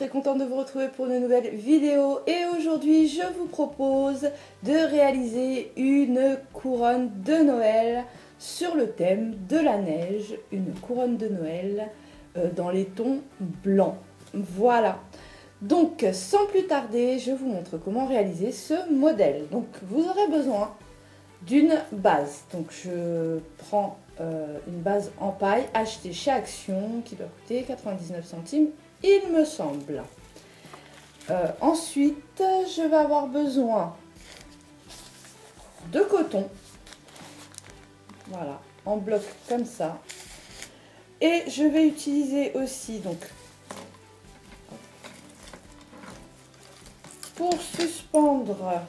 très contente de vous retrouver pour une nouvelle vidéo et aujourd'hui je vous propose de réaliser une couronne de Noël sur le thème de la neige, une couronne de Noël dans les tons blancs. Voilà, donc sans plus tarder je vous montre comment réaliser ce modèle. Donc vous aurez besoin d'une base, donc je prends une base en paille achetée chez Action qui doit coûter 99 centimes il me semble. Ensuite je vais avoir besoin de coton, voilà, en bloc comme ça, et je vais utiliser aussi donc pour suspendre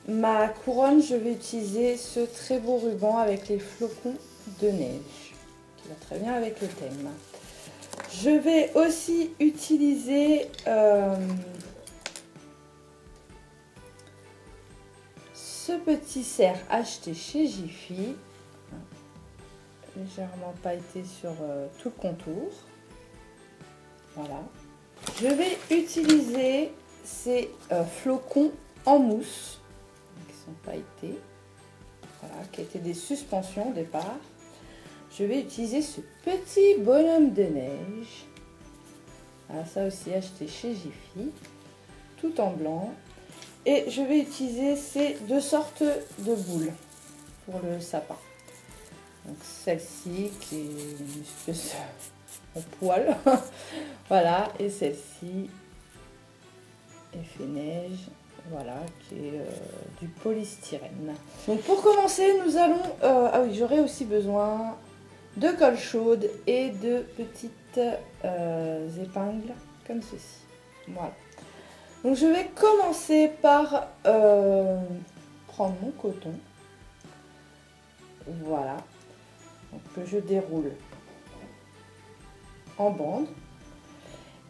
ma couronne, je vais utiliser ce très beau ruban avec les flocons de neige, qui va très bien avec le thème. Je vais aussi utiliser ce petit cerf acheté chez Jiffy, légèrement pailleté sur tout le contour. Voilà. Je vais utiliser ces flocons en mousse pailletés, voilà, qui étaient des suspensions au départ. Je vais utiliser ce petit bonhomme de neige, voilà, ça aussi acheté chez Jiffy, tout en blanc, et je vais utiliser ces deux sortes de boules pour le sapin. Donc celle-ci qui est une espèce en poil, voilà, et celle-ci effet neige. Voilà, qui est du polystyrène. Donc pour commencer, nous allons... ah oui, j'aurai aussi besoin de colle chaude et de petites épingles comme ceci. Voilà. Donc je vais commencer par prendre mon coton. Voilà. Donc que je déroule en bande.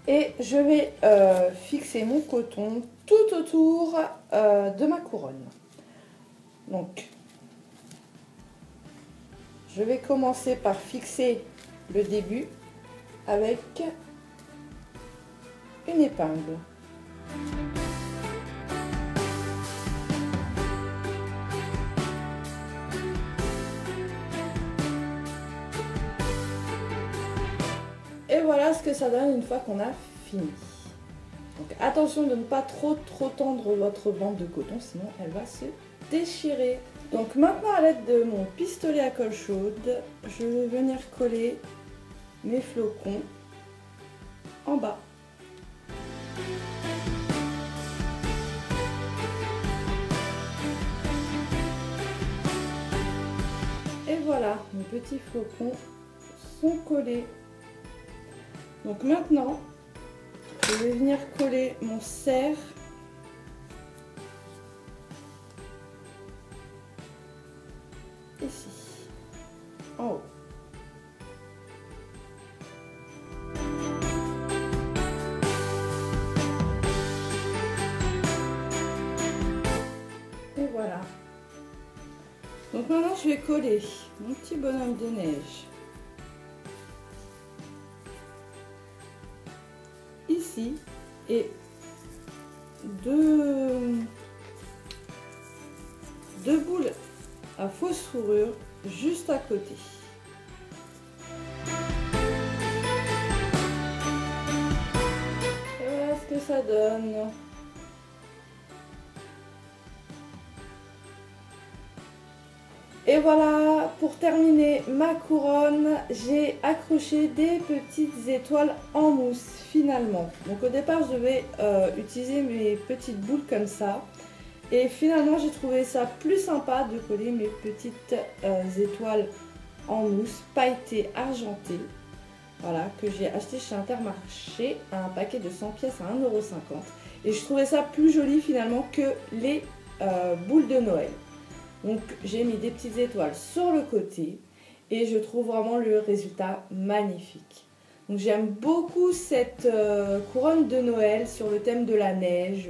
Et je vais fixer mon coton tout autour de ma couronne. Donc, je vais commencer par fixer le début avec une épingle. Et voilà ce que ça donne une fois qu'on a fini. Donc attention de ne pas trop tendre votre bande de coton, sinon elle va se déchirer. Donc maintenant, à l'aide de mon pistolet à colle chaude, je vais venir coller mes flocons en bas. Et voilà, mes petits flocons sont collés. Donc maintenant, je vais venir coller mon cerf ici, en haut. Et voilà. Donc maintenant, je vais coller mon petit bonhomme de neige ici et deux boules à fausse fourrure juste à côté. Et voilà ce que ça donne. Et voilà, pour terminer ma couronne, j'ai accroché des petites étoiles en mousse finalement. Donc au départ, je vais utiliser mes petites boules comme ça. Et finalement, j'ai trouvé ça plus sympa de coller mes petites étoiles en mousse pailletées argentées. Voilà, que j'ai acheté chez Intermarché, un paquet de 100 pièces à 1,50 €. Et je trouvais ça plus joli finalement que les boules de Noël. Donc j'ai mis des petites étoiles sur le côté et je trouve vraiment le résultat magnifique. Donc j'aime beaucoup cette couronne de Noël sur le thème de la neige,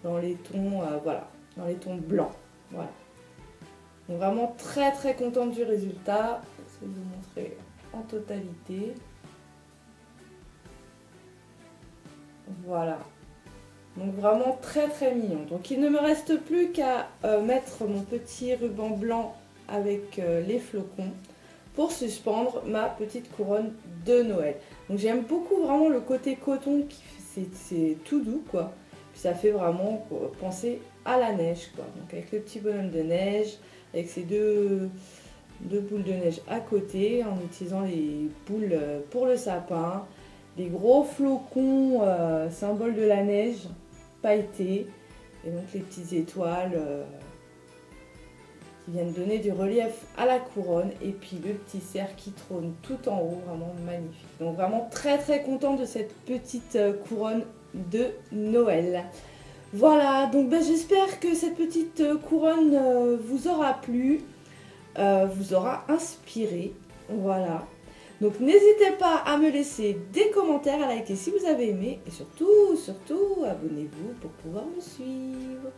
dans les tons, voilà, dans les tons blancs. Voilà. Donc vraiment très contente du résultat. Je vais vous montrer en totalité. Voilà. Donc vraiment très très mignon. Donc il ne me reste plus qu'à mettre mon petit ruban blanc avec les flocons pour suspendre ma petite couronne de Noël. Donc j'aime beaucoup vraiment le côté coton, c'est tout doux quoi. Puis ça fait vraiment penser à la neige quoi. Donc avec le petit bonhomme de neige, avec ces deux boules de neige à côté, en utilisant les boules pour le sapin, les gros flocons symbole de la neige pailletés, et donc les petites étoiles qui viennent donner du relief à la couronne, et puis le petit cerf qui trône tout en haut, vraiment magnifique. Donc vraiment très très contente de cette petite couronne de Noël. Voilà, donc ben, j'espère que cette petite couronne vous aura plu, vous aura inspiré. Voilà. Donc n'hésitez pas à me laisser des commentaires, à liker si vous avez aimé, et surtout, abonnez-vous pour pouvoir me suivre.